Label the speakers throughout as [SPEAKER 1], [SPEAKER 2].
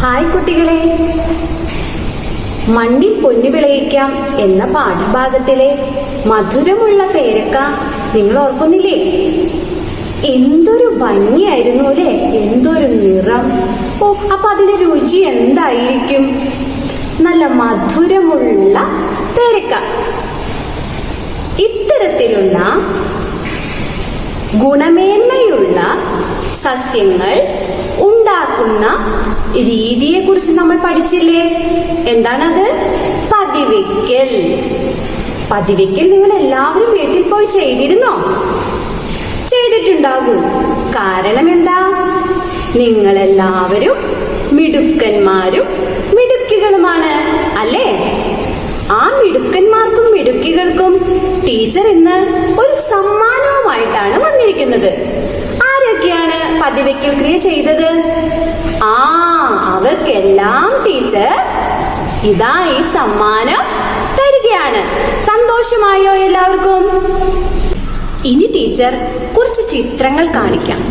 [SPEAKER 1] Hi കുട്ടികളെ, മണ്ണിൽ പൊന്നു വിളയിക്കാം എന്ന പാഠഭാഗത്തിലെ മധുരമുള്ള പേരക്ക നിങ്ങൾ ഓർക്കുന്നില്ലേ? എന്തൊരു ഭംഗിയായിരുന്നു അല്ലേ, എന്തൊരു നിറം! ഓ, അപ്പൊ അതിന്റെ രുചി എന്തായിരിക്കും? നല്ല മധുരമുള്ള പേരക്ക. ഇത്തരത്തിലുള്ള ഗുണമേന്മയുള്ള സസ്യങ്ങൾ ഉണ്ടാക്കുന്ന രീതിയെ കുറിച്ച് നമ്മൾ പഠിച്ചില്ലേ? എന്താണത്? പതിവയ്ക്കൽ. പതിവയ്ക്കൽ നിങ്ങൾ എല്ലാവരും വീട്ടിൽ പോയി ചെയ്തിരുന്നോ? ചെയ്തിട്ടുണ്ടാകും. കാരണം എന്താ? നിങ്ങൾ എല്ലാവരും മിടുക്കന്മാരും മിടുക്കികളുമാണ് അല്ലേ? ആ മിടുക്കന്മാർക്കും മിടുക്കികൾക്കും ടീച്ചർ ഇന്ന് ഒരു സമ്മാനവുമായിട്ടാണ് വന്നിരിക്കുന്നത്. ആരൊക്കെയാണ് പതിവയ്ക്കൽ ക്രിയ ചെയ്തത്? അവർക്കെല്ലാം ടീച്ചർ ഇതാ ഈ സമ്മാനം തരികയാണ്. സന്തോഷമായോ എല്ലാവർക്കും? ഇനി ടീച്ചർ കുറച്ച് ചിത്രങ്ങൾ കാണിക്കാം.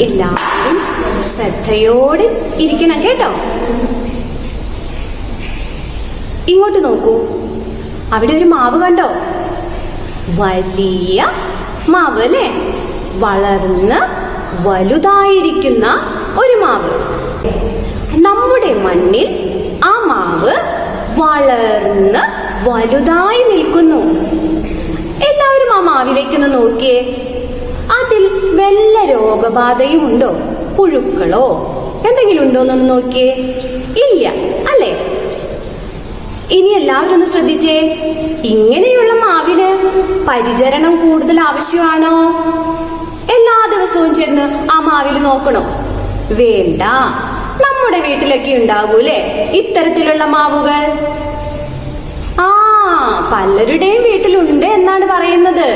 [SPEAKER 1] എല്ലാവരും ശ്രദ്ധയോടെ ഇരിക്കണം കേട്ടോ. ഇങ്ങോട്ട് നോക്കൂ. അവിടെ ഒരു മാവ് കണ്ടോ? വലിയ മാവ് അല്ലേ? വളർന്ന് വലുതായിരിക്കുന്ന ഒരു മാവ്. നമ്മുടെ മണ്ണിൽ ആ മാവ് വളർന്ന് വലുതായി നിൽക്കുന്നു. എല്ലാവരും ആ മാവിലേക്കൊന്ന് നോക്കിയേ. അതിൽ വല്ല രോഗബാധയും ഉണ്ടോ? പുഴുക്കളോ എന്തെങ്കിലും ഉണ്ടോന്നൊന്ന് നോക്കിയേ. ഇല്ല അല്ലേ? ഇനി എല്ലാവരും ഒന്ന് ശ്രദ്ധിച്ചേ. ഇങ്ങനെയുള്ള മാവിന് പരിചരണം കൂടുതൽ ആവശ്യമാണോ? എല്ലാ ദിവസവും ചെന്ന് ആ മാവിൽ നോക്കണോ? വേണ്ട. നമ്മുടെ വീട്ടിലൊക്കെ ഉണ്ടാകൂലേ ഇത്തരത്തിലുള്ള മാവുകൾ? പലരുടെയും വീട്ടിലുണ്ട് എന്നാണ് പറയുന്നത്.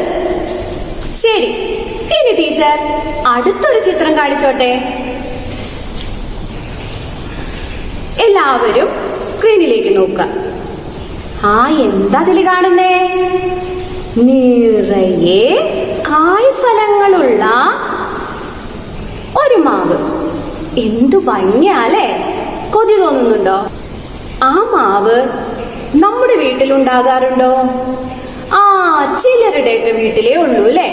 [SPEAKER 1] ശരി, ഇനി ടീച്ചർ അടുത്തൊരു ചിത്രം കാണിച്ചോട്ടെ. എല്ലാവരും സ്ക്രീനിലേക്ക് നോക്കുക. എന്താ അതിൽ കാണുന്നേ? നിറയെ കായ്ഫലങ്ങളുള്ള ഒരു മാവ്. എന്തു ഭംഗിയാലേ! കൊതി തോന്നുന്നുണ്ടോ? ആ മാവ് നമ്മുടെ വീട്ടിലുണ്ടാകാറുണ്ടോ? ചിലരുടെയൊക്കെ വീട്ടിലേ ഉള്ളൂ അല്ലേ?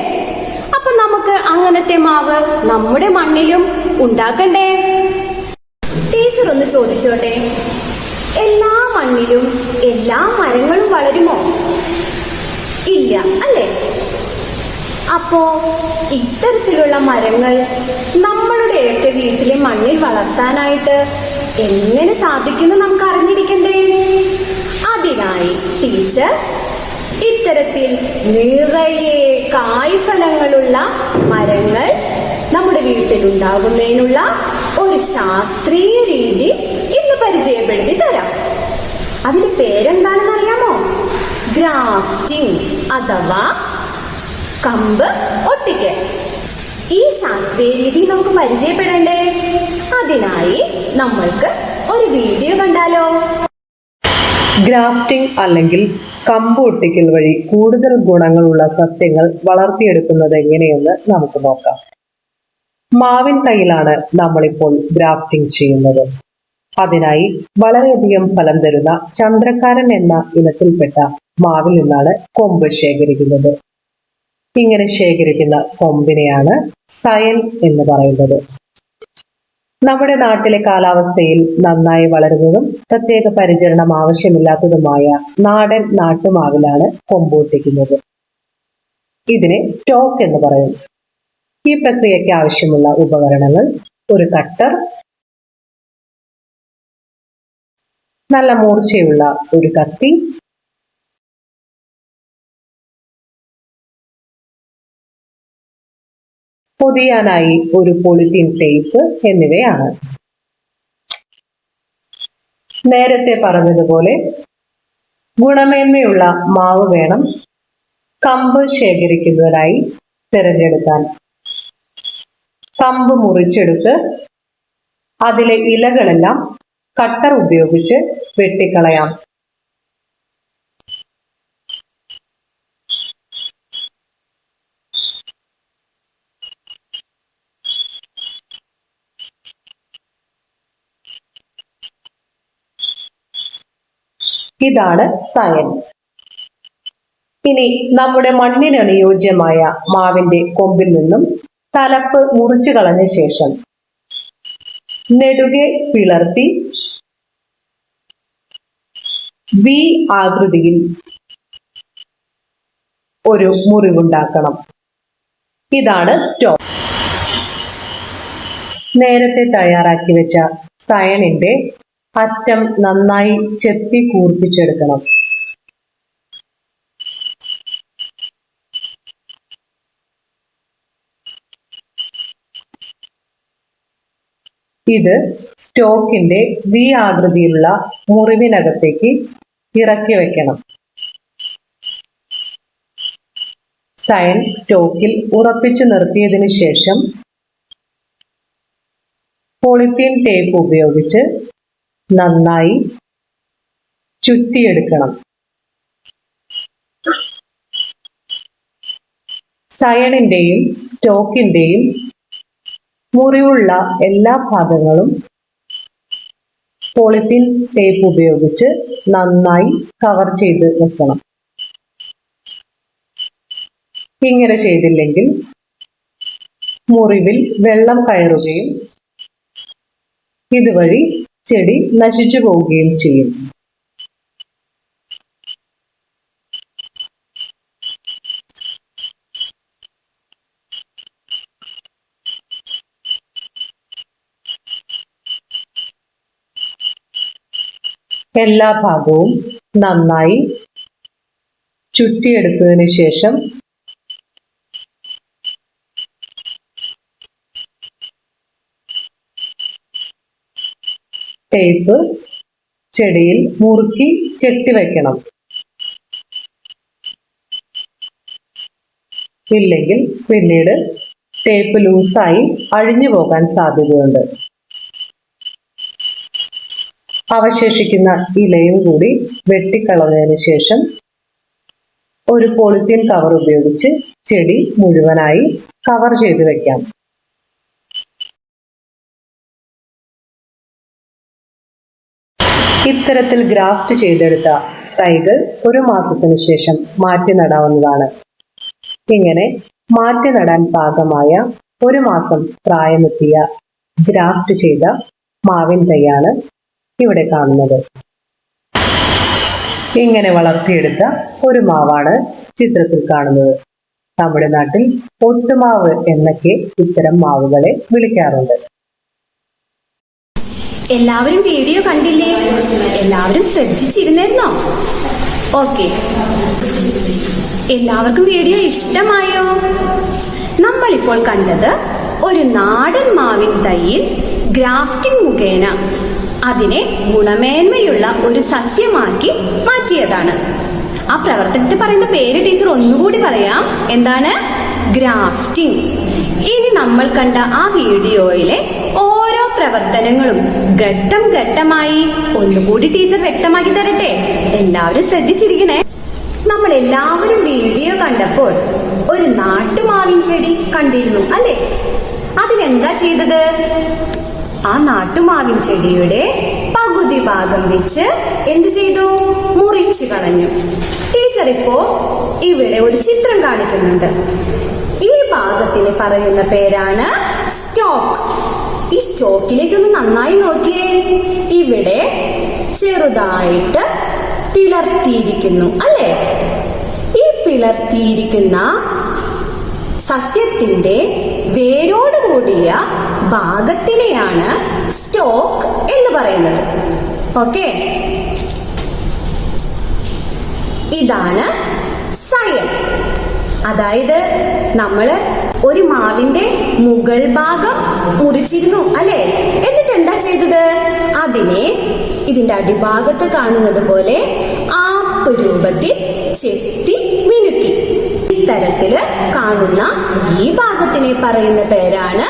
[SPEAKER 1] അപ്പൊ നമുക്ക് അങ്ങനത്തെ മാവ് നമ്മുടെ മണ്ണിലും ഉണ്ടാക്കണ്ടേ? ടീച്ചർ ഒന്ന് ചോദിച്ചോട്ടെ, എല്ലാ മണ്ണിലും എല്ലാ മരങ്ങളും വളരുമോ? ഇല്ല അല്ലേ? അപ്പോ ഇത്തരത്തിലുള്ള മരങ്ങൾ നമ്മളുടെയൊക്കെ വീട്ടിലെ മണ്ണിൽ വളർത്താനായിട്ട് എങ്ങനെ സാധിക്കുമെന്ന് നമുക്ക് അറിഞ്ഞിരിക്കണ്ടേ? അതിനായി ടീച്ചർ ഇത്തരത്തിൽ നിറയെ കായ്ഫലങ്ങളുള്ള മരങ്ങൾ നമ്മുടെ വീട്ടിലുണ്ടാകുന്നതിനുള്ള ഒരു ശാസ്ത്രീയ രീതി ഇന്ന് പരിചയപ്പെടുത്തി തരാം. അതിന്റെ പേരെന്താണെന്ന് അറിയാമോ? ഗ്രാഫ്റ്റിംഗ് അഥവാ കമ്പ് ഒട്ടിക്കൽ. ഈ ശാസ്ത്രീയ രീതി നമുക്ക് പരിചയപ്പെടണ്ടേ? അതിനായി നമ്മൾക്ക് ഒരു വീഡിയോ കണ്ടാലോ?
[SPEAKER 2] ഗ്രാഫ്റ്റിംഗ് അല്ലെങ്കിൽ കമ്പ് ഒട്ടിക്കൽ വഴി കൂടുതൽ ഗുണങ്ങളുള്ള സസ്യങ്ങൾ വളർത്തിയെടുക്കുന്നത് എങ്ങനെയെന്ന് നമുക്ക് നോക്കാം. മാവിൻ തൈയിലാണ് നമ്മളിപ്പോൾ ഗ്രാഫ്റ്റിംഗ് ചെയ്യുന്നത്. അതിനായി വളരെയധികം ഫലം തരുന്ന ചന്ദ്രക്കാരൻ എന്ന ഇനത്തിൽപ്പെട്ട മാവിൽ നിന്നാണ് കൊമ്പ് ശേഖരിക്കുന്നത്. ഇങ്ങനെ ശേഖരിക്കുന്ന കൊമ്പിനെയാണ് സയൻ എന്ന് പറയുന്നത്. നമ്മുടെ നാട്ടിലെ കാലാവസ്ഥയിൽ നന്നായി വളരുന്നതും പ്രത്യേക പരിചരണം ആവശ്യമില്ലാത്തതുമായ നാടൻ നാട്ടുമാവിലാണ് കൊമ്പൊട്ടിക്കുന്നത്. ഇതിനെ സ്റ്റോക്ക് എന്ന് പറയുന്നു. ഈ പ്രക്രിയയ്ക്ക് ആവശ്യമുള്ള ഉപകരണങ്ങൾ: ഒരു കട്ടർ, നല്ല മൂർച്ചയുള്ള ഒരു കത്തി, പൊതിയാനായി ഒരു പോളിത്തീൻ ടേപ്പ് എന്നിവയാണ്. നേരത്തെ പറഞ്ഞതുപോലെ ഗുണമേന്മയുള്ള മാവ് വേണം കമ്പ് ശേഖരിക്കുന്നതിനായി തിരഞ്ഞെടുക്കാൻ. കമ്പ് മുറിച്ചെടുത്ത് അതിലെ ഇലകളെല്ലാം കട്ടർ ഉപയോഗിച്ച് വെട്ടിക്കളയാം. ഇതാണ് സയൻ. ഇനി നമ്മുടെ മണ്ണിന് അനുയോജ്യമായ മാവിന്റെ കൊമ്പിൽ നിന്നും തലപ്പ് മുറിച്ചു കളഞ്ഞ ശേഷം നെടുകെ പിളർത്തി വി ആകൃതിയിൽ ഒരു മുറിവുണ്ടാക്കണം. ഇതാണ് സ്റ്റോക്ക്. നേരത്തെ തയ്യാറാക്കി വെച്ച സയനിന്റെ അറ്റം നന്നായി ചെത്തി കൂർപ്പിച്ചെടുക്കണം. ഇത് സ്റ്റോക്കിന്റെ വി ആകൃതിയിലുള്ള മുറിവിനകത്തേക്ക് ഇറക്കി വെക്കണം. സയൻ സ്റ്റോക്കിൽ ഉറപ്പിച്ചു നിർത്തിയതിനു ശേഷം പോളിത്തീൻ ടേപ്പ് ഉപയോഗിച്ച് നന്നായി ചുറ്റിയെടുക്കണം. സയണിന്റെയും സ്റ്റോക്കിന്റെയും മുറിവുള്ള എല്ലാ ഭാഗങ്ങളും പോളിത്തീൻ ടേപ്പ് ഉപയോഗിച്ച് നന്നായി കവർ ചെയ്ത് വെക്കണം. ഇങ്ങനെ ചെയ്തില്ലെങ്കിൽ മുറിവിൽ വെള്ളം കയറുകയും ഇതുവഴി ചെടി നശിച്ചു പോവുകയും ചെയ്യും. എല്ലാ ഭാഗവും നന്നായി ചുറ്റിയെടുത്തതിന് ശേഷം ടേപ്പ് ചെടിയിൽ മുറുക്കി കെട്ടിവെക്കണം. ഇല്ലെങ്കിൽ പിന്നീട് ടേപ്പ് ലൂസായി അഴിഞ്ഞു പോകാൻ സാധ്യതയുണ്ട്. അവശേഷിക്കുന്ന ഇലയും കൂടി വെട്ടിക്കളഞ്ഞതിന് ശേഷം ഒരു പോളിത്തീൻ കവർ ഉപയോഗിച്ച് ചെടി മുഴുവനായി കവർ ചെയ്ത് വെക്കാം. ഇത്തരത്തിൽ ഗ്രാഫ്റ്റ് ചെയ്തെടുത്ത തൈകൾ ഒരു മാസത്തിനു ശേഷം മാറ്റി നടാവുന്നതാണ്. ഇങ്ങനെ മാറ്റി നടാൻ പാകമായ ഒരു മാസം പ്രായമെത്തിയ ഗ്രാഫ്റ്റ് ചെയ്ത മാവിൻ തൈയാണ് ഇവിടെ കാണുന്നത്. ഇങ്ങനെ വളർത്തിയെടുത്ത ഒരു മാവാണ് ചിത്രത്തിൽ കാണുന്നത്. നമ്മുടെ നാട്ടിൽ ഒട്ടുമാവ് എന്നൊക്കെ ഇത്തരം മാവുകളെ വിളിക്കാറുണ്ട്.
[SPEAKER 1] എല്ലാവരും വീഡിയോ കണ്ടില്ലേ? എല്ലാവരും ശ്രദ്ധിച്ചിരുന്നോ? ഓക്കെ, എല്ലാവർക്കും വീഡിയോ ഇഷ്ടമായോ? നമ്മളിപ്പോൾ കണ്ടത് ഒരു നാടൻ മാവിൻ തൈയിൽ ഗ്രാഫ്റ്റിംഗ് മുഖേന അതിനെ ഗുണമേന്മയുള്ള ഒരു സസ്യമാക്കി മാറ്റിയതാണ്. ആ പ്രവർത്തനത്തിൽ പറയുന്ന പേര് ടീച്ചർ ഒന്നുകൂടി പറയാം. എന്താണ്? ഗ്രാഫ്റ്റിംഗ്. ഇനി നമ്മൾ കണ്ട ആ വീഡിയോയിലെ ഓരോ പ്രവർത്തനങ്ങളും ഘട്ടം ഘട്ടമായി ഒന്നുകൂടി ടീച്ചർ വ്യക്തമാക്കി തരട്ടെ. എല്ലാവരും ശ്രദ്ധിച്ചിരിക്കണേ. നമ്മൾ എല്ലാവരും വീഡിയോ കണ്ടപ്പോൾ ഒരു നാട്ടുമാവിൻ ചെടി കണ്ടിരുന്നു അല്ലേ? അതിനെന്താ ചെയ്തത്? ആ നാട്ടുമാവിൻ ചെടിയുടെ പകുതി ഭാഗം വെച്ച് എന്തു ചെയ്തു? മുറിച്ചു കളഞ്ഞു. ടീച്ചർ ഇപ്പോ ഇവിടെ ഒരു ചിത്രം കാണിക്കുന്നുണ്ട്. ഈ ഭാഗത്തിന് പറയുന്ന പേരാണ് സ്റ്റോക്ക്. ഈ സ്റ്റോക്കിലേക്കൊന്ന് നന്നായി നോക്കിയേ. ഇവിടെ ചെറുതായിട്ട് പിളർത്തിയിരിക്കുന്നു അല്ലേ? ഈ പിളർത്തിയിരിക്കുന്ന സസ്യത്തിന്റെ വേരോട് കൂടിയ ഭാഗത്തിനെയാണ് സ്റ്റോക്ക് എന്ന് പറയുന്നത്. ഓക്കെ, ഇതാണ് സയൻ. അതായത് നമ്മള് ഒരു മാവിന്റെ മുകൾ ഭാഗം മുറിച്ചിരുന്നു അല്ലെ? എന്നിട്ട് എന്താ ചെയ്തത്? അതിനെ ഇതിന്റെ അടിഭാഗത്ത് കാണുന്നത് പോലെ ആപ്പ് രൂപത്തിൽ ചെത്തി മിനുക്കി. ഇത്തരത്തില് കാണുന്ന ഈ ഭാഗത്തിനെ പറയുന്ന പേരാണ്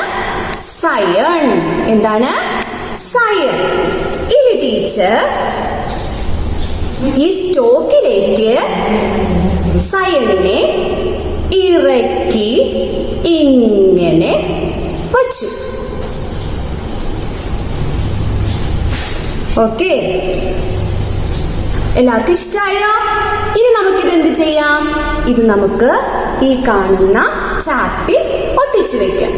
[SPEAKER 1] സയൺ. എന്താണ്? സയൺ. ഇനി ടീച്ചർ ഈ സ്റ്റോക്കിലേക്ക് സയണിനെ ഇറക്കി ഇങ്ങനെ വച്ചു. ഓക്കെ, എല്ലാവർക്കും ഇഷ്ടമായോ? ഇനി നമുക്കിത് എന്ത് ചെയ്യാം? ഇത് നമുക്ക് ഈ കാണുന്ന ചാർട്ടിൽ ഒട്ടിച്ചു വെക്കാം.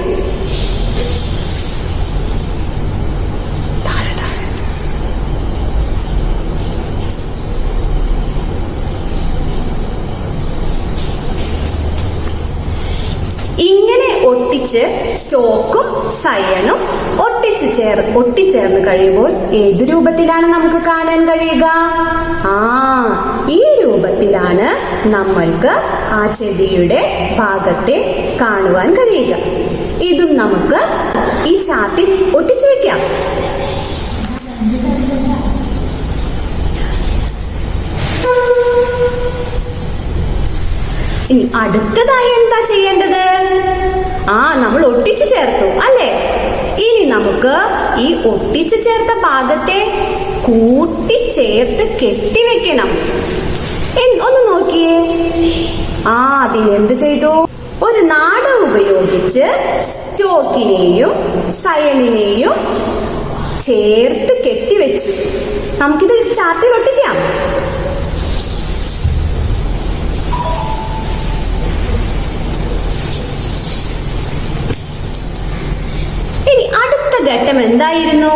[SPEAKER 1] ഇങ്ങനെ ഒട്ടിച്ച് സ്റ്റോക്കും സയണും ഒട്ടിച്ചേർന്ന് കഴിയുമ്പോൾ ഏതു രൂപത്തിലാണ് നമുക്ക് കാണാൻ കഴിയുക? ഈ രൂപത്തിലാണ് നമ്മൾക്ക് ആ ചെടിയുടെ ഭാഗത്തെ കാണുവാൻ കഴിയുക. ഇതും നമുക്ക് ഈ ചാർട്ടിൽ ഒട്ടിച്ചു വെക്കാം. ഇനി അടുത്തതായി എന്താ ചെയ്യേണ്ടത്? നമ്മൾ ഒട്ടിച്ചു ചേർത്തു അല്ലേ? ഇനി നമുക്ക് ഈ ഒട്ടിച്ചു ചേർത്ത ഭാഗത്തെ കൂട്ടിച്ചേർത്ത് കെട്ടിവെക്കണം. ഒന്ന് നോക്കിയേ. അതിനെന്ത് ചെയ്തു? ഒരു നാട ഉപയോഗിച്ച് സ്റ്റോക്കിനെയും സയണിനെയും ചേർത്ത് കെട്ടിവെച്ചു. നമുക്കിത് ചാർട്ടിൽ ഒട്ടിക്കാം. അടുത്ത ഘട്ടം എന്തായിരുന്നു?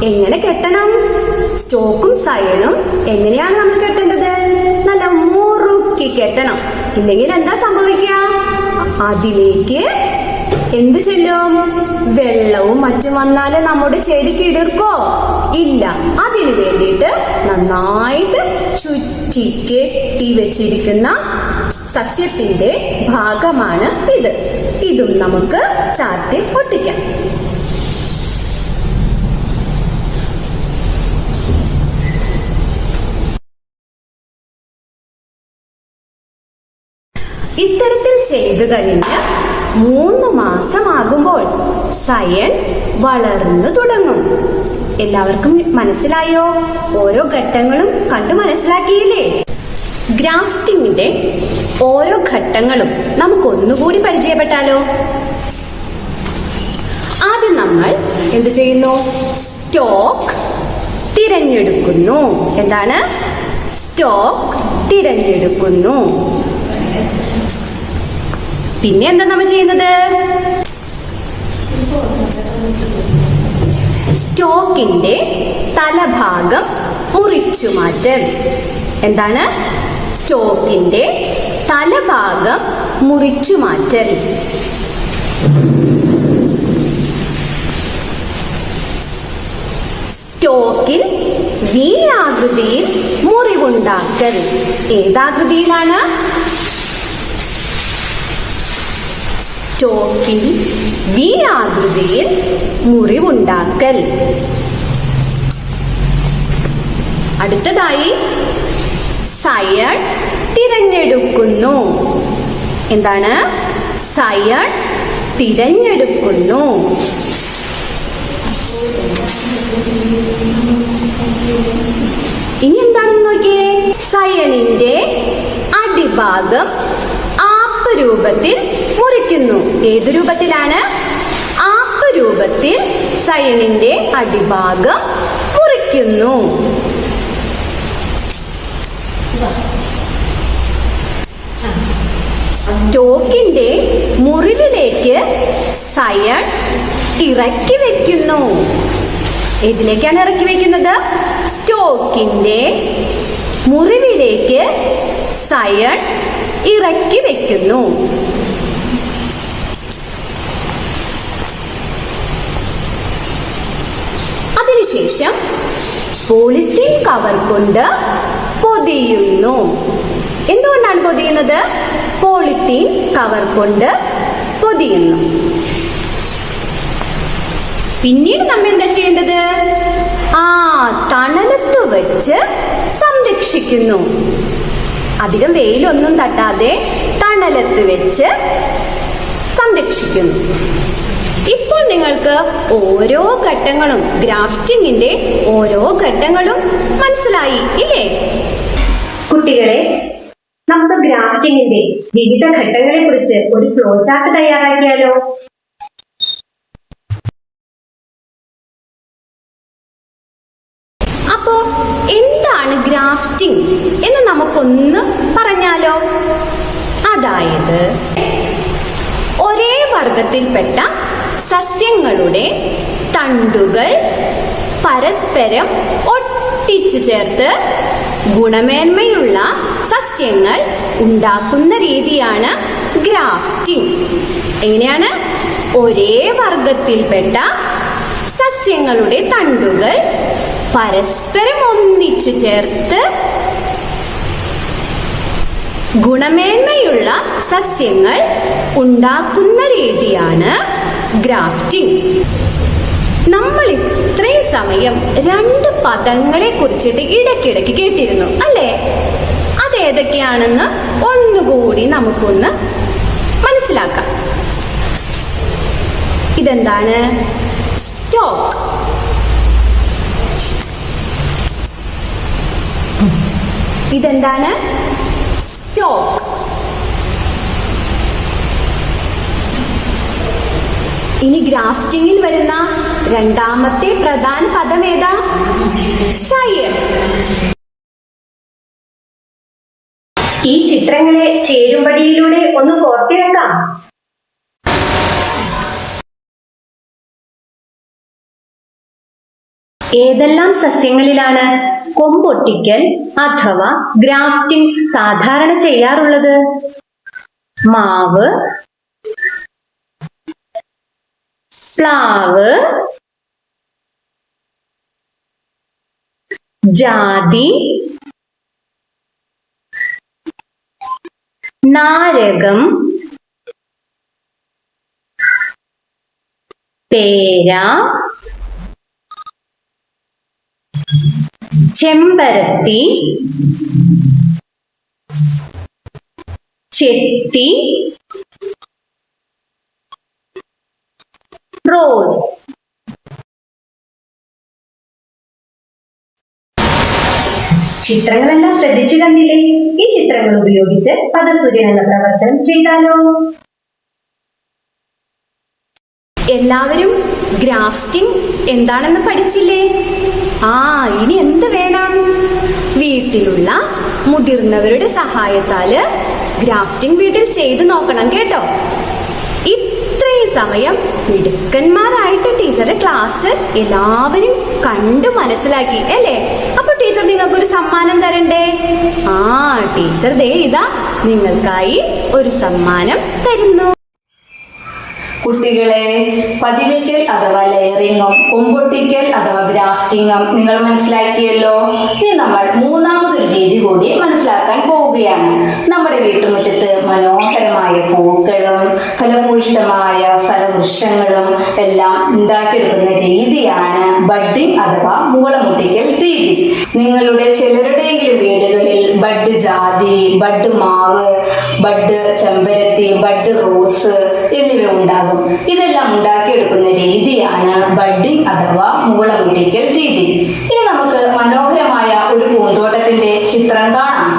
[SPEAKER 1] എങ്ങനെ കെട്ടണം? സ്റ്റോക്കും സയണും എങ്ങനെയാണ് നമ്മൾ കെട്ടേണ്ടത്? നല്ല മുറുക്കി കെട്ടണം. ഇല്ലെങ്കിൽ എന്താ സംഭവിക്കുക? അതിലേക്ക് എന്തു ചെല്ലും? വെള്ളവും മറ്റും വന്നാല് നമ്മുടെ ചെടിക്ക് ഇടിർക്കോ? ഇല്ല. അതിനു വേണ്ടിയിട്ട് നന്നായിട്ട് ചുറ്റി കെട്ടി വെച്ചിരിക്കുന്ന സസ്യത്തിന്റെ ഭാഗമാണ് ഇത്. ഇതും നമുക്ക് ചാർട്ടിൽ ഒട്ടിക്കാം. ഇത്തരത്തിൽ ചെയ്തു കഴിഞ്ഞ് 3 മാസമാകുമ്പോൾ സയൺ വളർന്നു തുടങ്ങും. എല്ലാവർക്കും മനസ്സിലായോ? ഓരോ ഘട്ടങ്ങളും കണ്ടു മനസ്സിലാക്കിയില്ലേ? ഗ്രാഫ്റ്റിംഗിന്റെ ഓരോ ഘട്ടങ്ങളും നമുക്കൊന്നുകൂടി പരിചയപ്പെട്ടാലോ? ആദ്യം നമ്മൾ എന്ത് ചെയ്യുന്നു? സ്റ്റോക്ക് തിരഞ്ഞെടുക്കുന്നു. എന്താണ്? സ്റ്റോക്ക് തിരഞ്ഞെടുക്കുന്നു. പിന്നെ എന്താ നമ്മൾ ചെയ്യുന്നത്? സ്റ്റോക്കിന്റെ തലഭാഗം മുറിച്ചു മാറ്റൽ. എന്താണ്? സ്റ്റോക്കിന്റെ തലഭാഗം മുറിച്ചു മാറ്റൽ. സ്റ്റോക്കിൽ വി ആകൃതിയിൽ മുറിവുണ്ടാക്കൽ. ഏതാകൃതിയിലാണ്? സ്റ്റോക്കിൽ വി ആകൃതിയിൽ മുറിവുണ്ടാക്കൽ. അടുത്തതായി സയൺ തിരഞ്ഞെടുക്കുന്നു. എന്താണ്? സയൺ തിരഞ്ഞെടുക്കുന്നു. ഇനി എന്താണെന്ന് നോക്കിയേ. സയണിന്റെ അടിഭാഗം ആപ്പ് രൂപത്തിൽ മുറിക്കുന്നു. ഏതു രൂപത്തിലാണ്? ആപ്പ് രൂപത്തിൽ സയണിന്റെ അടിഭാഗം മുറിക്കുന്നു. സ്റ്റോക്കിന്റെ മുറിവിലേക്ക് സയൺ ഇറക്കി വെക്കുന്നു. ഏതിലേക്കാണ് ഇറക്കി വെക്കുന്നത്? സ്റ്റോക്കിന്റെ മുറിവിലേക്ക് സയൺ ഇറക്കി വെക്കുന്നു. അതിനുശേഷം പോളിത്തീൻ കവർ കൊണ്ട് പൊതിയുന്നു. എന്തുകൊണ്ടാണ് പൊതിയുന്നത്? പോളിത്തീൻ കവർ കൊണ്ട് പൊതിയുന്നു. പിന്നീട് നമ്മൾ എന്താ ചെയ്യേണ്ടത്? തണലത്ത് വെച്ച് സംരക്ഷിക്കുന്നു. അധികം വെയിലൊന്നും തട്ടാതെ തണലത്ത് വെച്ച് സംരക്ഷിക്കുന്നു. ഇപ്പോൾ നിങ്ങൾക്ക് ഓരോ ഘട്ടങ്ങളും, ഗ്രാഫ്റ്റിംഗിന്റെ ഓരോ ഘട്ടങ്ങളും മനസ്സിലായി ഇല്ലേ?
[SPEAKER 3] കുട്ടികളെ, നമുക്ക് ഗ്രാഫ്റ്റിംഗിന്റെ വിവിധ ഘട്ടങ്ങളെ കുറിച്ച് ഒരു ഫ്ലോ ചാർട്ട് തയ്യാറാക്കിയാലോ?
[SPEAKER 1] അപ്പോ എന്താണ് ഗ്രാഫ്റ്റിംഗ് എന്ന് നമുക്കൊന്ന് പറഞ്ഞാലോ? അതായത് ഒരേ വർഗത്തിൽപ്പെട്ട സസ്യങ്ങളുടെ തണ്ടുകൾ പരസ്പരം ഒട്ടിച്ചു ചേർത്ത് ഗുണമേന്മയുള്ള സസ്യങ്ങൾ ഉണ്ടാക്കുന്ന രീതിയാണ് ഗ്രാഫ്റ്റിംഗ്. എങ്ങനെയാണ്? ഒരേ വർഗത്തിൽപ്പെട്ട സസ്യങ്ങളുടെ തണ്ടുകൾ പരസ്പരം ഒന്നിച്ചു ചേർത്ത് ഗുണമേന്മയുള്ള സസ്യങ്ങൾ ഉണ്ടാക്കുന്ന രീതിയാണ് ഗ്രാഫ്റ്റിംഗ്. നമ്മൾ ഇത്രയും സമയം 2 പദങ്ങളെ കുറിച്ചിട്ട് ഇടയ്ക്കിടയ്ക്ക് കേട്ടിരുന്നു അല്ലേ? അതേതൊക്കെയാണെന്ന് ഒന്നുകൂടി നമുക്കൊന്ന് മനസ്സിലാക്കാം. ഇതെന്താണ്? സ്റ്റോക്ക്. ഇതെന്താണ്? സ്റ്റോക്ക്. ഇനി ഗ്രാഫ്റ്റിംഗിൽ വരുന്ന രണ്ടാമത്തെ പ്രധാന പദം ഏതാ? സയർ.
[SPEAKER 3] ഈ ചിത്രങ്ങളെ ചേരുംപടിയിലൂടെ ഒന്ന് കോർത്തിണക്കാം. ഏതെല്ലാം സസ്യങ്ങളിലാണ് കൊമ്പൊട്ടിക്കൽ അഥവാ ഗ്രാഫ്റ്റിംഗ് സാധാരണ ചെയ്യാറുള്ളത്? മാവ്, പ്ലാവ്, ജാതി, നാരകം, പേര, ചെമ്പരത്തി, ചെത്തി, റോസ്. ചിത്രങ്ങളെല്ലാം ശ്രദ്ധിച്ചു കണ്ടില്ലേ? ഈ ചിത്രങ്ങൾ ഉപയോഗിച്ച് പദസൂര്യൻ എന്ന പ്രവർത്തനം ചെയ്താലോ?
[SPEAKER 1] എല്ലാവരും ഗ്രാഫ്റ്റിംഗ് എന്താണെന്ന് പഠിച്ചില്ലേ? ഇനി എന്ത് വേണം? വീട്ടിലുള്ള മുതിർന്നവരുടെ സഹായത്താല് ഗ്രാഫ്റ്റിംഗ് വീട്ടിൽ ചെയ്തു നോക്കണം കേട്ടോ. ഇത്രയും സമയം മിടുക്കന്മാരായിട്ട് ടീച്ചറുടെ ക്ലാസ് എല്ലാവരും കണ്ടു മനസ്സിലാക്കി അല്ലേ? അപ്പൊ ടീച്ചർ നിങ്ങൾക്കൊരു സമ്മാനം തരണ്ടേ? ടീച്ചർ ദേ ഇതാ നിങ്ങൾക്കായി ഒരു സമ്മാനം തരുന്നു.
[SPEAKER 4] കുട്ടികളെ, പതിവയ്ക്കൽ അഥവാ ലെയറിങ്ങും കൊമ്പൊട്ടിക്കൽ അഥവാ ഗ്രാഫ്റ്റിങ്ങും നിങ്ങൾ മനസ്സിലാക്കിയല്ലോ. ഇനി നമ്മൾ മൂന്നാമതൊരു രീതി കൂടി മനസ്സിലാക്കാൻ പോവുകയാണ്. നമ്മുടെ വീട്ടുമുറ്റത്ത് മനോഹരമായ പൂക്കളും ഫലഭൂയിഷ്ടമായ ഫലവൃക്ഷങ്ങളും എല്ലാം ഉണ്ടാക്കിയെടുക്കുന്ന രീതിയാണ് ബഡ്ഡിംഗ് അഥവാ മുകളമൊട്ടിക്കൽ രീതി. നിങ്ങളുടെ ചിലരുടെയെങ്കിലും വീടുകളിൽ ബഡ് ജാതി, ബഡ് മാവ്, ബഡ് ചെമ്പരത്തി, ബഡ് റോസ് എന്നിവ ഉണ്ടാകും. ഇതെല്ലാം ഉണ്ടാക്കിയെടുക്കുന്ന രീതിയാണ് ബഡ്ഡിംഗ് അഥവാ മുകളമൊട്ടിക്കൽ രീതി. ഇനി നമുക്ക് മനോഹരമായ ഒരു പൂന്തോട്ടത്തിന്റെ ചിത്രം കാണാം.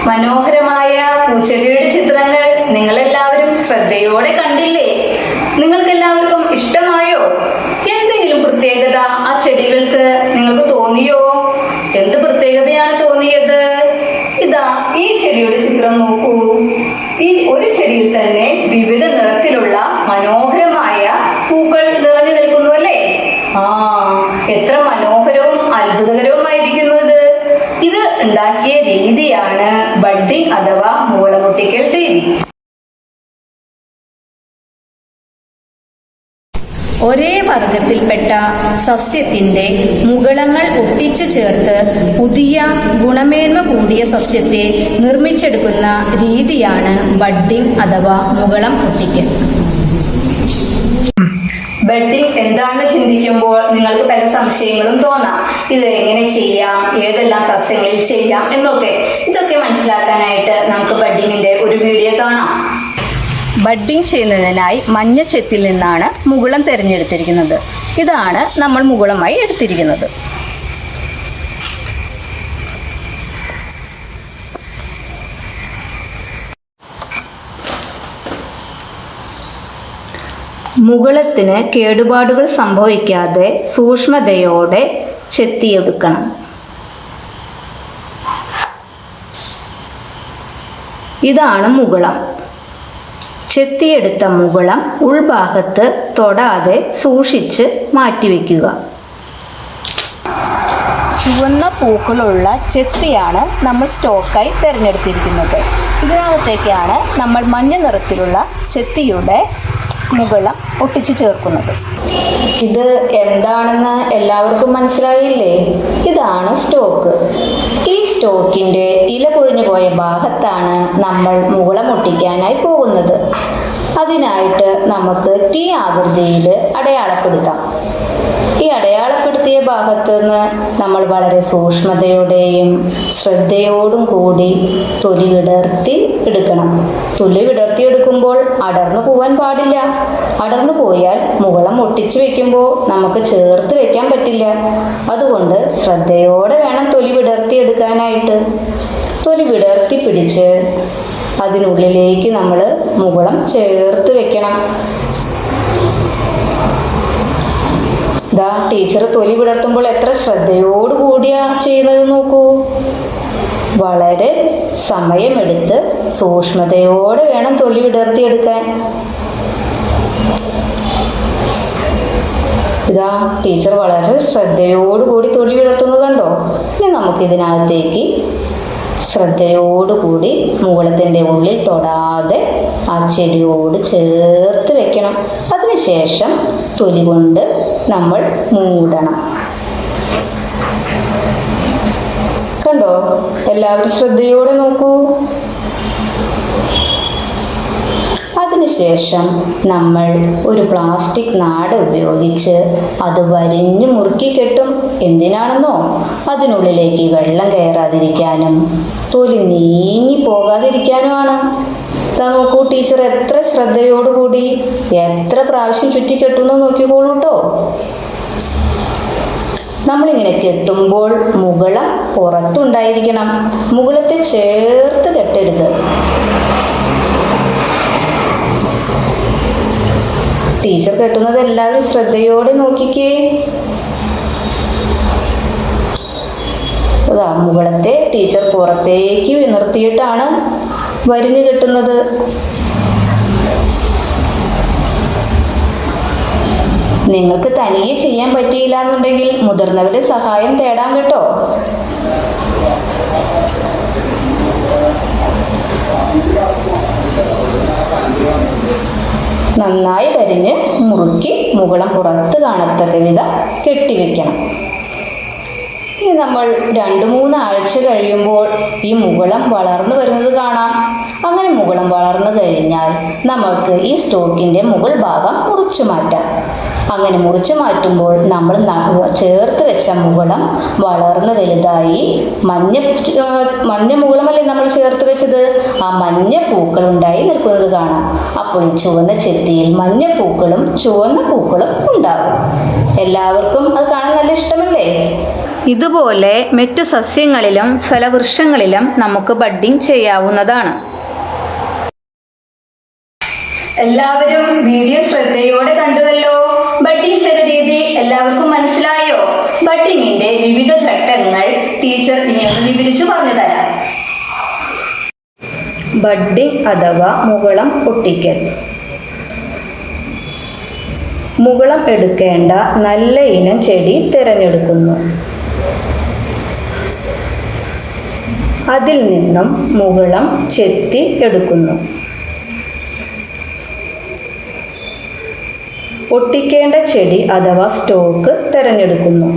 [SPEAKER 4] മനോഹരമായ പൂച്ചെടിയുടെ ചിത്രങ്ങൾ നിങ്ങളെല്ലാവരും ശ്രദ്ധയോടെ കണ്ടില്ലേ? നിങ്ങൾക്കെല്ലാവർക്കും ഇഷ്ടമായോ? എന്തെങ്കിലും പ്രത്യേകത ആ ചെടികൾക്ക് നിങ്ങൾക്ക് തോന്നിയോ? എന്ത് പ്രത്യേകതയാണ് തോന്നിയത്? ഇതാ ഈ ചെടിയുടെ ചിത്രം നോക്കൂ. ഈ ഒരു ചെടിയിൽ തന്നെ വിവിധ നിറത്തിലുള്ള മനോഹരമായ പൂക്കൾ നിറഞ്ഞു നിൽക്കുന്നു അല്ലേ? എത്ര മനോഹരവും അത്ഭുതകരവുമായിരിക്കുന്നു ഇത്. ഇത് ഉണ്ടാക്കിയ രീതിയാണ് ബഡ്ഡിംഗ് അഥവാ മുകളമൊട്ടിക്കൽ രീതി. ഒരേ വർഗത്തിൽപ്പെട്ട സസ്യത്തിന്റെ മുകളങ്ങൾ ഒട്ടിച്ചു ചേർത്ത് പുതിയ ഗുണമേന്മ കൂടിയ സസ്യത്തെ നിർമ്മിച്ചെടുക്കുന്ന രീതിയാണ് ബഡ്ഡിംഗ് അഥവാ മുകളം ഒട്ടിക്കൽ. ബഡ്ഡിംഗ് എന്താണെന്ന് ചിന്തിക്കുമ്പോൾ നിങ്ങൾക്ക് പല സംശയങ്ങളും തോന്നാം. ഇത് എങ്ങനെ ചെയ്യാം, ഏതെല്ലാം സസ്യങ്ങളിൽ ചെയ്യാം എന്നൊക്കെ. ഇതൊക്കെ മനസ്സിലാക്കാനായിട്ട് നമുക്ക് ബഡ്ഡിങ്ങിന്റെ ഒരു ഒരു വീഡിയോ കാണാം. ബഡ്ഡിംഗ് ചെയ്യുന്നതിനായി മഞ്ഞ ചെത്തിൽ നിന്നാണ് മുകുളം തിരഞ്ഞെടുത്തിരിക്കുന്നത്. ഇതാണ് നമ്മൾ മുകുളമായി എടുത്തിരിക്കുന്നത്. മുകുളത്തിന് കേടുപാടുകൾ സംഭവിക്കാതെ സൂക്ഷ്മതയോടെ ചെത്തിയെടുക്കണം. ഇതാണ് മുകുളം. ചെത്തിയെടുത്ത മുകുളം ഉൾഭാഗത്ത് തൊടാതെ സൂക്ഷിച്ച് മാറ്റിവെക്കുക. ചുവന്ന പൂക്കളുള്ള ചെത്തിയാണ് നമ്മൾ സ്റ്റോക്കായി തിരഞ്ഞെടുത്തിരിക്കുന്നത്. ഇതിനകത്തേക്കാണ് നമ്മൾ മഞ്ഞ നിറത്തിലുള്ള ചെത്തിയുടെ മുകുളം ഒട്ടിച്ചു ചേർക്കുന്നത്. ഇത് എന്താണെന്ന് എല്ലാവർക്കും മനസ്സിലായില്ലേ? ഇതാണ് സ്റ്റോക്ക്. ഈ സ്റ്റോക്കിൻ്റെ ഇല പൊഴിഞ്ഞു പോയ ഭാഗത്താണ് നമ്മൾ മുകുളം ഒട്ടിക്കാനായി പോകുന്നത്. അതിനായിട്ട് നമുക്ക് ടി ആകൃതിയിൽ അടയാളപ്പെടുത്താം. ഈ അടയാളപ്പെടുത്തിയ ഭാഗത്ത് നിന്ന് നമ്മൾ വളരെ സൂക്ഷ്മതയോടെയും ശ്രദ്ധയോടും കൂടി തൊലി വിടർത്തി എടുക്കണം. തൊലി വിടർത്തിയെടുക്കുമ്പോൾ അടർന്നു പോവാൻ പാടില്ല. അടർന്നു പോയാൽ മുകുളം ഒട്ടിച്ചു വെക്കുമ്പോൾ നമുക്ക് ചേർത്ത് വെക്കാൻ പറ്റില്ല. അതുകൊണ്ട് ശ്രദ്ധയോടെ വേണം തൊലി വിടർത്തിയെടുക്കാനായിട്ട്. തൊലി വിടർത്തി പിടിച്ച് അതിനുള്ളിലേക്ക് നമ്മൾ മുകുളം ചേർത്ത് വെക്കണം. ടീച്ചർ തൊലി വിടർത്തുമ്പോൾ എത്ര ശ്രദ്ധയോടുകൂടിയാ ചെയ്യുന്നത് നോക്കൂ. വളരെ സമയമെടുത്ത് സൂക്ഷ്മതയോടെ വേണം തൊലി വിടർത്തിയെടുക്കാൻ. ടീച്ചർ വളരെ ശ്രദ്ധയോടുകൂടി തൊലി വിടർത്തുന്നത് കണ്ടോ? ഇനി നമുക്കിതിനകത്തേക്ക് ശ്രദ്ധയോടുകൂടി മുകുളത്തിൻ്റെ ഉള്ളിൽ തൊടാതെ ആ ചെടിയോട് ചേർത്ത് വെക്കണം. അതിനുശേഷം തൊലി കൊണ്ട് നമ്മൾ മൂടണം. കണ്ടോ? എല്ലാവരും ശ്രദ്ധയോടെ നോക്കൂ. അതിനുശേഷം നമ്മൾ ഒരു പ്ലാസ്റ്റിക് നാട ഉപയോഗിച്ച് അത് വരിഞ്ഞു മുറുക്കി കെട്ടും. എന്തിനാണെന്നോ? അതിനുള്ളിലേക്ക് വെള്ളം കയറാതിരിക്കാനും തൊലി നീങ്ങി പോകാതിരിക്കാനുമാണ്. നോക്കൂ, ടീച്ചർ എത്ര ശ്രദ്ധയോടുകൂടി എത്ര പ്രാവശ്യം ചുറ്റിക്കെട്ടുന്നു നോക്കിക്കോളൂ കേട്ടോ. നമ്മളിങ്ങനെ കെട്ടുമ്പോൾ മുകുളം പുറത്തുണ്ടായിരിക്കണം. മുകുളത്തെ ചേർത്ത് കെട്ടരുത്. ടീച്ചർ കെട്ടുന്നത് എല്ലാവരും ശ്രദ്ധയോടെ നോക്കിക്കേ. മുകുളത്തെ ടീച്ചർ പുറത്തേക്ക് നിർത്തിയിട്ടാണ് വരിഞ്ഞു കെട്ടുന്നത്. നിങ്ങൾക്ക് തനിയെ ചെയ്യാൻ പറ്റിയില്ല എന്നുണ്ടെങ്കിൽ മുതിർന്നവരുടെ സഹായം തേടാൻ കേട്ടോ. നന്നായി വരിഞ്ഞ് മുറുക്കി മുകുളം പുറത്ത് കാണത്തക്ക വിധം കെട്ടിവെക്കണം. ഇനി നമ്മൾ 2-3 ആഴ്ച കഴിയുമ്പോൾ ഈ മുകുളം വളർന്നു വരുന്നത് കാണാം. അങ്ങനെ മുകുളം വളർന്നു കഴിഞ്ഞാൽ നമ്മൾക്ക് ഈ സ്റ്റോക്കിൻ്റെ മുകൾ ഭാഗം മുറിച്ചു മാറ്റാം. അങ്ങനെ മുറിച്ചു മാറ്റുമ്പോൾ നമ്മൾ ചേർത്ത് വെച്ച മുകുളം വളർന്ന് വലുതായി മഞ്ഞ മുകുളമല്ലേ നമ്മൾ ചേർത്ത് വെച്ചത്, ആ മഞ്ഞ പൂക്കൾ ഉണ്ടായി നിൽക്കുന്നത് കാണാം. അപ്പോൾ ഈ ചുവന്ന ചെത്തിയിൽ മഞ്ഞ പൂക്കളും ചുവന്ന പൂക്കളും ഉണ്ടാകും. എല്ലാവർക്കും അത് കാണാൻ നല്ല ഇഷ്ടമല്ലേ? ഇതുപോലെ മറ്റു സസ്യങ്ങളിലും ഫലവൃക്ഷങ്ങളിലും നമുക്ക് ബഡ്ഡിംഗ് ചെയ്യാവുന്നതാണ്. എല്ലാവരും വീഡിയോ ശ്രദ്ധയോടെ കണ്ടുവല്ലോ. ബഡ്ഡിംഗ് ചെയ്ത രീതി എല്ലാവർക്കും മനസ്സിലായോ? ബഡ്ഡിങ്ങിന്റെ വിവിധ ഘട്ടങ്ങൾ ടീച്ചർ ഇനി ഒന്ന് വിവരിച്ചു പറഞ്ഞു തരാം. ബഡ്ഡിംഗ് അഥവാ മുകുളം ഒട്ടിക്കൽ. മുകുളം എടുക്കേണ്ട നല്ല ഇനം ചെടി തിരഞ്ഞെടുക്കുന്നു. അതിൽ നിന്നും മുകുളം ചെത്തി എടുക്കുന്നു. ഒട്ടിക്കേണ്ട ചെടി അഥവാ സ്റ്റോക്ക് തിരഞ്ഞെടുക്കുന്നു.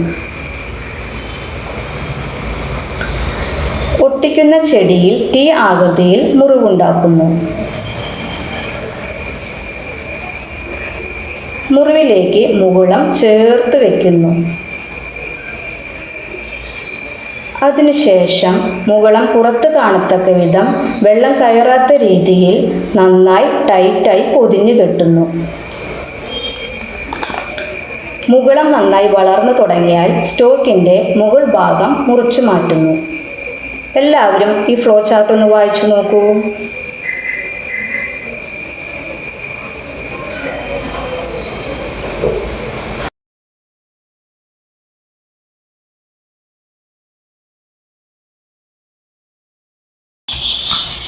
[SPEAKER 4] ഒട്ടിക്കുന്ന ചെടിയിൽ ടി ആകൃതിയിൽ മുറിവുണ്ടാക്കുന്നു. മുറിവിലേക്ക് മുകുളം ചേർത്ത് വയ്ക്കുന്നു. അതിനുശേഷം മുകളം പുറത്ത് കാണത്തക്ക വിധം വെള്ളം കയറാത്ത രീതിയിൽ നന്നായി ടൈറ്റായി പൊതിഞ്ഞു കെട്ടുന്നു. മുകളം നന്നായി വളർന്നു തുടങ്ങിയാൽ സ്റ്റോക്കിൻ്റെ മുകൾ ഭാഗം മുറിച്ചു മാറ്റുന്നു. എല്ലാവരും ഈ ഫ്ലോ ചാർട്ട് ഒന്ന് വായിച്ചു നോക്കൂ.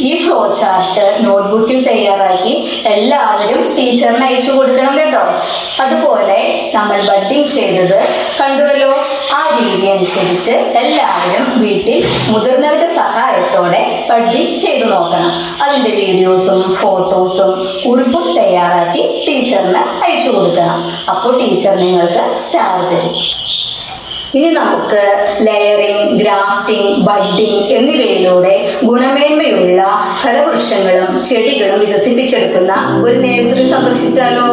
[SPEAKER 4] ഈ ഫ്ലോ ചാർട്ട് നോട്ട്ബുക്കിൽ തയ്യാറാക്കി എല്ലാവരും ടീച്ചറിന് അയച്ചു കൊടുക്കണം കേട്ടോ. അതുപോലെ നമ്മൾ ബഡ്ഡിംഗ് ചെയ്തത് കണ്ടുവല്ലോ. ആ രീതി അനുസരിച്ച് എല്ലാവരും വീട്ടിൽ മുതിർന്നവരുടെ സഹായത്തോടെ ബഡ്ഡിംഗ് ചെയ്തു നോക്കണം. അതിൻ്റെ വീഡിയോസും ഫോട്ടോസും കുറിപ്പും തയ്യാറാക്കി ടീച്ചറിന് അയച്ചു കൊടുക്കണം. അപ്പോൾ ടീച്ചർ നിങ്ങൾക്ക് സ്റ്റാർ തരും. ഇനി നമുക്ക് ലെയറിംഗ്, ഗ്രാഫ്റ്റിംഗ്, ബഡ്ഡിംഗ് എന്നിവയിലൂടെ ഗുണമേന്മയുള്ള ഫലവൃക്ഷങ്ങളും ചെടികളും വികസിപ്പിച്ചെടുക്കുന്ന ഒരു നഴ്സറി സന്ദർശിച്ചാലോ?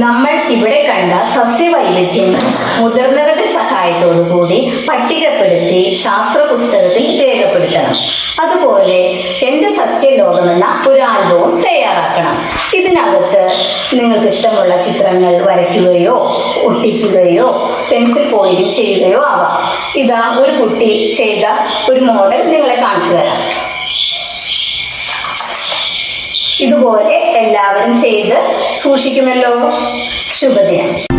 [SPEAKER 4] നമ്മൾ ഇവിടെ കണ്ട സസ്യവൈവിധ്യങ്ങൾ മുതിർന്നവരുടെ സഹായത്തോടു കൂടി പട്ടികപ്പെടുത്തി ശാസ്ത്ര പുസ്തകത്തിൽ രേഖപ്പെടുത്തണം. അതുപോലെ എൻ്റെ സസ്യലോകമെന്ന ഒരു ആൽബവും തയ്യാറാക്കണം. ഇതിനകത്ത് നിങ്ങൾക്ക് ഇഷ്ടമുള്ള ചിത്രങ്ങൾ വരയ്ക്കുകയോ ഒട്ടിക്കുകയോ പെൻസിൽ പോയിന്റ് ചെയ്യുകയോ ആവാം. ഇതാ ഒരു കുട്ടി ചെയ്ത ഒരു മോഡൽ നിങ്ങളെ കാണിച്ചു തരാം. ഇതുപോലെ എല്ലാവരും ചെയ്ത് സൂക്ഷിക്കുമല്ലോ. ശുഭദിനം.